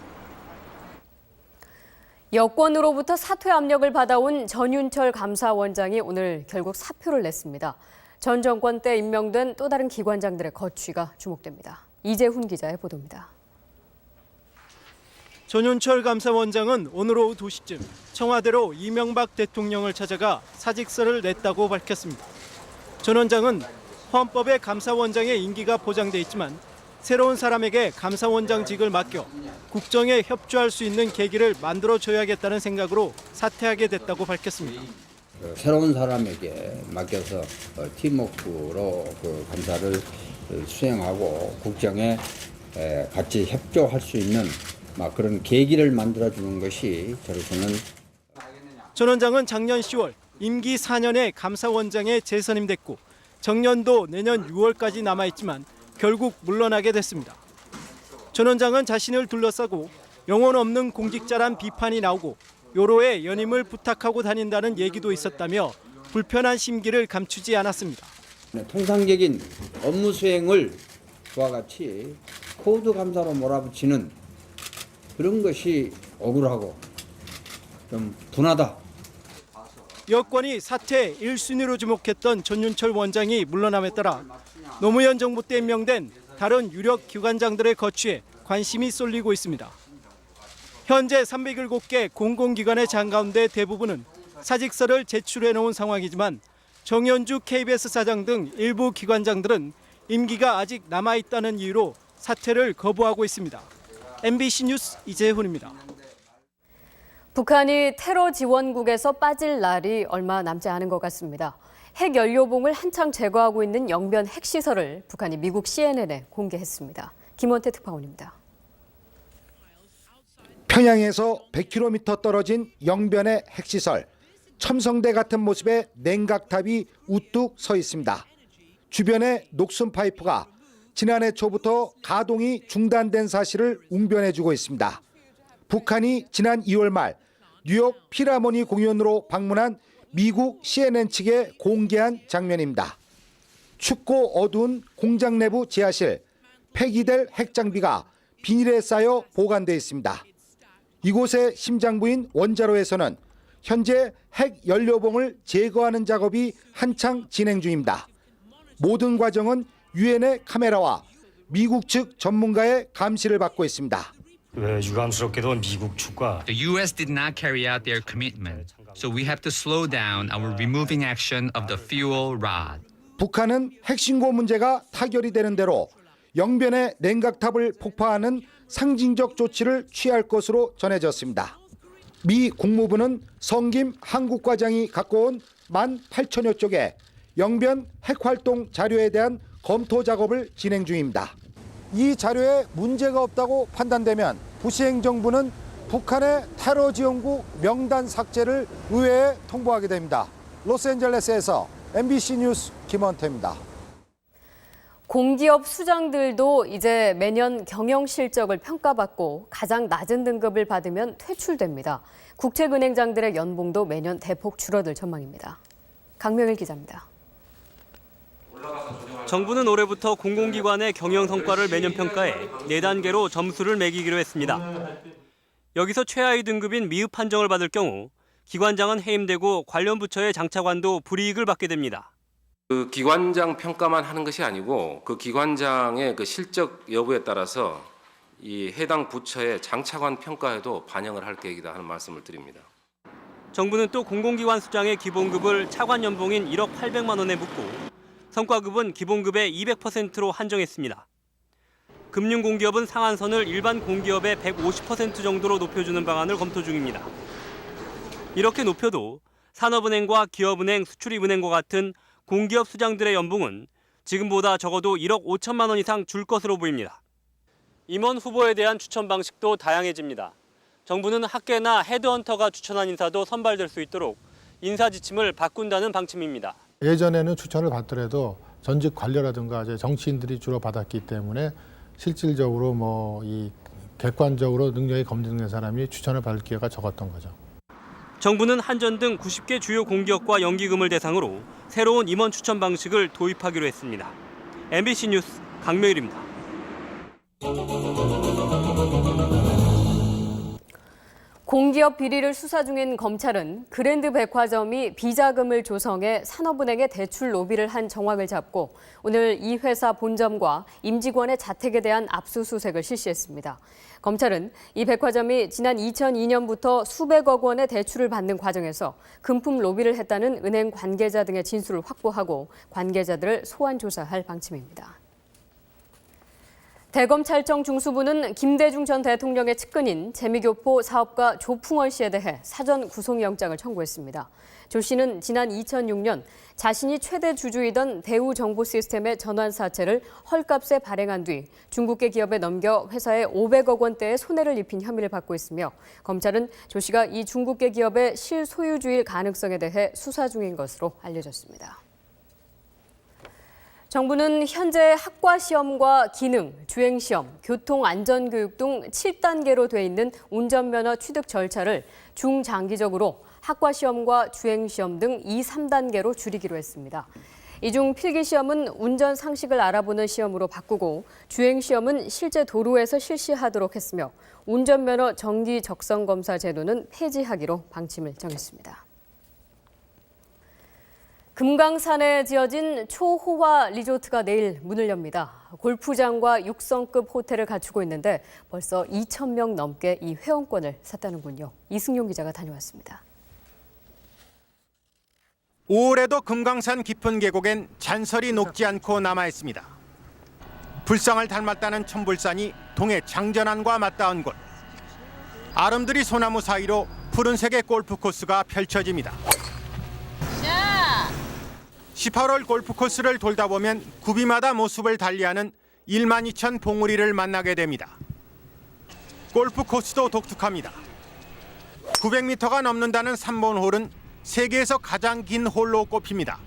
여권으로부터 사퇴 압력을 받아온 전윤철 감사원장이 오늘 결국 사표를 냈습니다. 전 정권 때 임명된 또 다른 기관장들의 거취가 주목됩니다. 이재훈 기자의 보도입니다. 전윤철 감사원장은 오늘 오후 2시쯤 청와대로 이명박 대통령을 찾아가 사직서를 냈다고 밝혔습니다. 전 원장은 헌법에 감사원장의 임기가 보장돼 있지만 새로운 사람에게 감사원장직을 맡겨 국정에 협조할 수 있는 계기를 만들어줘야겠다는 생각으로 사퇴하게 됐다고 밝혔습니다. 새로운 사람에게 맡겨서 팀워크로 그 감사를 수행하고 국정에 같이 협조할 수 있는 그런 계기를 만들어주는 것이 저로서는. 전 원장은 작년 10월 임기 4년의 감사원장에 재선임됐고 정년도 내년 6월까지 남아있지만 결국 물러나게 됐습니다. 전 원장은 자신을 둘러싸고 영혼 없는 공직자란 비판이 나오고 요로에 연임을 부탁하고 다닌다는 얘기도 있었다며 불편한 심기를 감추지 않았습니다. 통상적인 업무 수행을 그와 같이 코드 감사로 몰아붙이는 그런 것이 억울하고 좀 분하다. 여권이 사퇴 1순위로 주목했던 전윤철 원장이 물러남에 따라 노무현 정부 때 임명된 다른 유력 기관장들의 거취에 관심이 쏠리고 있습니다. 현재 307개 공공기관의 장 가운데 대부분은 사직서를 제출해 놓은 상황이지만 정현주 KBS 사장 등 일부 기관장들은 임기가 아직 남아있다는 이유로 사퇴를 거부하고 있습니다. MBC 뉴스 이재훈입니다. 북한이 테러 지원국에서 빠질 날이 얼마 남지 않은 것 같습니다. 핵 연료봉을 한창 제거하고 있는 영변 핵시설을 북한이 미국 CNN에 공개했습니다. 김원태 특파원입니다. 평양에서 100km 떨어진 영변의 핵시설, 첨성대 같은 모습의 냉각탑이 우뚝 서 있습니다. 주변의 녹슨 파이프가 지난해 초부터 가동이 중단된 사실을 웅변해주고 있습니다. 북한이 지난 2월 말 뉴욕 필하모니 공연으로 방문한 미국 CNN 측에 공개한 장면입니다. 춥고 어두운 공장 내부 지하실, 폐기될 핵장비가 비닐에 쌓여 보관돼 있습니다. 이곳의 심장부인 원자로에서는 현재 핵 연료봉을 제거하는 작업이 한창 진행 중입니다. 모든 과정은 유엔의 카메라와 미국 측 전문가의 감시를 받고 있습니다. 왜 유감스럽게도 미국 측과 The U.S. did not carry out their commitment, so we have to slow down our removing action of the fuel rod. 북한은 핵신고 문제가 타결이 되는 대로 영변의 냉각탑을 폭파하는 상징적 조치를 취할 것으로 전해졌습니다. 미 국무부는 성김 한국과장이 갖고 온 18,000여 쪽의 영변 핵활동 자료에 대한 검토 작업을 진행 중입니다. 이 자료에 문제가 없다고 판단되면 부시 행정부는 북한의 테러 지원국 명단 삭제를 의회에 통보하게 됩니다. 로스앤젤레스에서 MBC 뉴스 김원태입니다. 공기업 수장들도 이제 매년 경영 실적을 평가받고 가장 낮은 등급을 받으면 퇴출됩니다. 국책은행장들의 연봉도 매년 대폭 줄어들 전망입니다. 강명일 기자입니다. 정부는 올해부터 공공기관의 경영 성과를 매년 평가해 4단계로 점수를 매기기로 했습니다. 여기서 최하위 등급인 미흡 판정을 받을 경우 기관장은 해임되고 관련 부처의 장차관도 불이익을 받게 됩니다. 그 기관장 평가만 하는 것이 아니고 그 기관장의 그 실적 여부에 따라서 이 해당 부처의 장차관 평가에도 반영을 할 계획이다 하는 말씀을 드립니다. 정부는 또 공공기관 수장의 기본급을 차관 연봉인 1억 800만 원에 묶고 성과급은 기본급의 200%로 한정했습니다. 금융공기업은 상한선을 일반 공기업의 150% 정도로 높여주는 방안을 검토 중입니다. 이렇게 높여도 산업은행과 기업은행, 수출입은행과 같은 공기업 수장들의 연봉은 지금보다 적어도 1억 5천만 원 이상 줄 것으로 보입니다. 임원 후보에 대한 추천 방식도 다양해집니다. 정부는 학계나 헤드헌터가 추천한 인사도 선발될 수 있도록 인사 지침을 바꾼다는 방침입니다. 예전에는 추천을 받더라도 전직 관료라든가 정치인들이 주로 받았기 때문에 실질적으로 이 객관적으로 능력이 검증된 사람이 추천을 받을 기회가 적었던 거죠. 정부는 한전 등 90개 주요 공기업과 연기금을 대상으로 새로운 임원 추천 방식을 도입하기로 했습니다. MBC 뉴스 강명일입니다. 공기업 비리를 수사 중인 검찰은 그랜드 백화점이 비자금을 조성해 산업은행에 대출 로비를 한 정황을 잡고 오늘 이 회사 본점과 임직원의 자택에 대한 압수수색을 실시했습니다. 검찰은 이 백화점이 지난 2002년부터 수백억 원의 대출을 받는 과정에서 금품 로비를 했다는 은행 관계자 등의 진술을 확보하고 관계자들을 소환 조사할 방침입니다. 대검찰청 중수부는 김대중 전 대통령의 측근인 재미교포 사업가 조풍원 씨에 대해 사전 구속영장을 청구했습니다. 조 씨는 지난 2006년 자신이 최대 주주이던 대우정보시스템의 전환사채를 헐값에 발행한 뒤 중국계 기업에 넘겨 회사에 500억 원대의 손해를 입힌 혐의를 받고 있으며 검찰은 조 씨가 이 중국계 기업의 실소유주일 가능성에 대해 수사 중인 것으로 알려졌습니다. 정부는 현재 학과시험과 기능, 주행시험, 교통안전교육 등 7단계로 돼 있는 운전면허 취득 절차를 중장기적으로 학과시험과 주행시험 등 2, 3단계로 줄이기로 했습니다. 이 중 필기시험은 운전 상식을 알아보는 시험으로 바꾸고 주행시험은 실제 도로에서 실시하도록 했으며 운전면허 정기 적성검사 제도는 폐지하기로 방침을 정했습니다. 금강산에 지어진 초호화 리조트가 내일 문을 엽니다. 골프장과 6성급 호텔을 갖추고 있는데 벌써 2,000명 넘게 이 회원권을 샀다는군요. 이승용 기자가 다녀왔습니다. 5월에도 금강산 깊은 계곡엔 잔설이 녹지 않고 남아있습니다. 불상을 닮았다는 천불산이 동해 장전환과 맞닿은 곳. 아름드리 소나무 사이로 푸른색의 골프 코스가 펼쳐집니다. 18홀 골프 코스를 돌다 보면 구비마다 모습을 달리하는 12,000 봉우리를 만나게 됩니다. 골프 코스도 독특합니다. 900m가 넘는다는 3번 홀은 세계에서 가장 긴 홀로 꼽힙니다.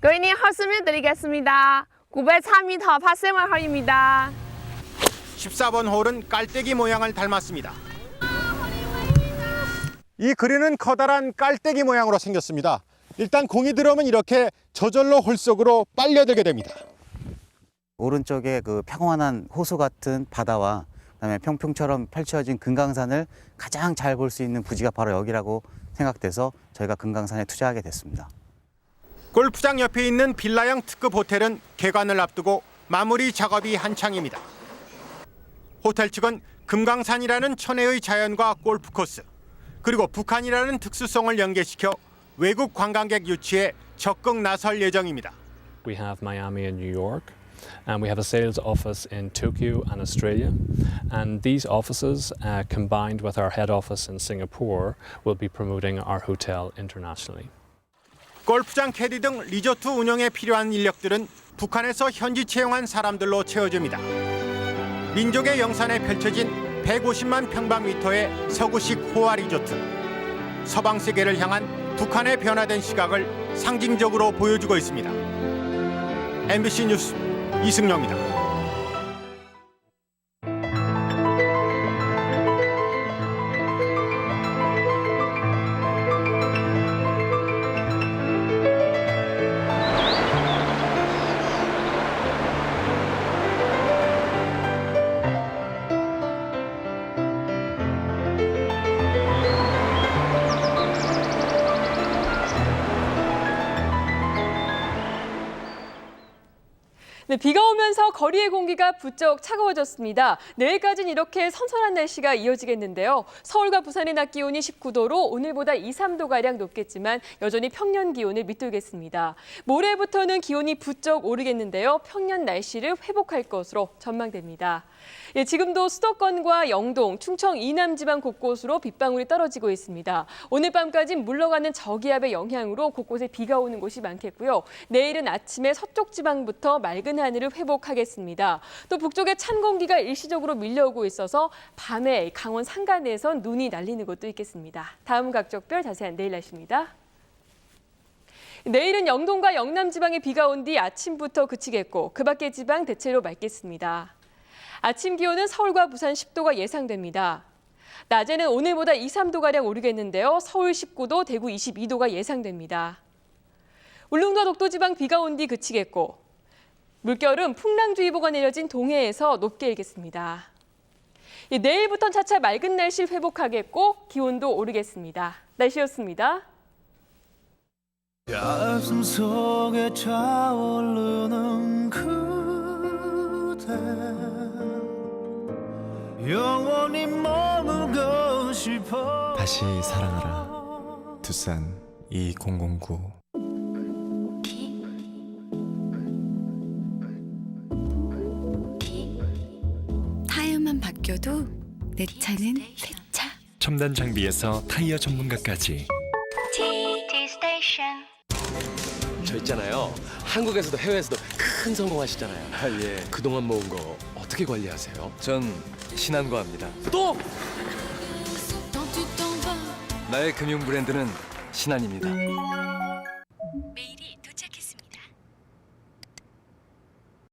고객님 말씀드리겠습니다. 903m 파세마 홀입니다. 14번 홀은 깔때기 모양을 닮았습니다. 이 그린은 커다란 깔때기 모양으로 생겼습니다. 일단 공이 들어오면 이렇게 저절로 홀 속으로 빨려들게 됩니다. 오른쪽에 그 평온한 호수 같은 바다와 그다음에 평평처럼 펼쳐진 금강산을 가장 잘 볼 수 있는 부지가 바로 여기라고 생각돼서 저희가 금강산에 투자하게 됐습니다. 골프장 옆에 있는 빌라형 특급 호텔은 개관을 앞두고 마무리 작업이 한창입니다. 호텔 측은 금강산이라는 천혜의 자연과 골프 코스, 그리고 북한이라는 특수성을 연계시켜 외국 관광객 유치에 적극 나설 예정입니다. We have Miami and New York, and we have a sales office in Tokyo and Australia. And these offices, combined with our head office in Singapore, will be promoting our hotel internationally. 골프장 캐디 등 리조트 운영에 필요한 인력들은 북한에서 현지 채용한 사람들로 채워집니다. 민족의 영산에 펼쳐진 150만 평방미터의 서구식 호화 리조트. 서방 세계를 향한 북한의 변화된 시각을 상징적으로 보여주고 있습니다. MBC 뉴스 이승용입니다. 네, 비가 오면서 거리의 공기가 부쩍 차가워졌습니다. 내일까지는 이렇게 선선한 날씨가 이어지겠는데요. 서울과 부산의 낮 기온이 19도로 오늘보다 2, 3도가량 높겠지만 여전히 평년 기온을 밑돌겠습니다. 모레부터는 기온이 부쩍 오르겠는데요. 평년 날씨를 회복할 것으로 전망됩니다. 예, 지금도 수도권과 영동, 충청 이남 지방 곳곳으로 빗방울이 떨어지고 있습니다. 오늘 밤까지 물러가는 저기압의 영향으로 곳곳에 비가 오는 곳이 많겠고요. 내일은 아침에 서쪽 지방부터 맑은 하늘을 회복하겠습니다. 또 북쪽에 찬 공기가 일시적으로 밀려오고 있어서 밤에 강원 산간에선 눈이 날리는 곳도 있겠습니다. 다음 각적별 자세한 내일 날씨입니다. 내일은 영동과 영남 지방에 비가 온 뒤 아침부터 그치겠고 그 밖의 지방 대체로 맑겠습니다. 아침 기온은 서울과 부산 10도가 예상됩니다. 낮에는 오늘보다 2, 3도가량 오르겠는데요. 서울 19도, 대구 22도가 예상됩니다. 울릉도 독도 지방 비가 온 뒤 그치겠고 물결은 풍랑주의보가 내려진 동해에서 높게 일겠습니다. 내일부터는 차차 맑은 날씨 회복하겠고 기온도 오르겠습니다. 날씨였습니다. 가슴 속에 차오르는 그대 영원히 머물고 싶어 다시 사랑하라. 두산 2009. 타이어만 바뀌어도 내 차는 새 차. 첨단 장비에서 타이어 전문가까지. T-Station. 저 있잖아요. 한국에서도 해외에서도 큰 성공하시잖아요. 예. 그동안 모은 거 어떻게 관리하세요? 전 신한과 합니다. 또! 나의 금융 브랜드는 신한입니다. 매일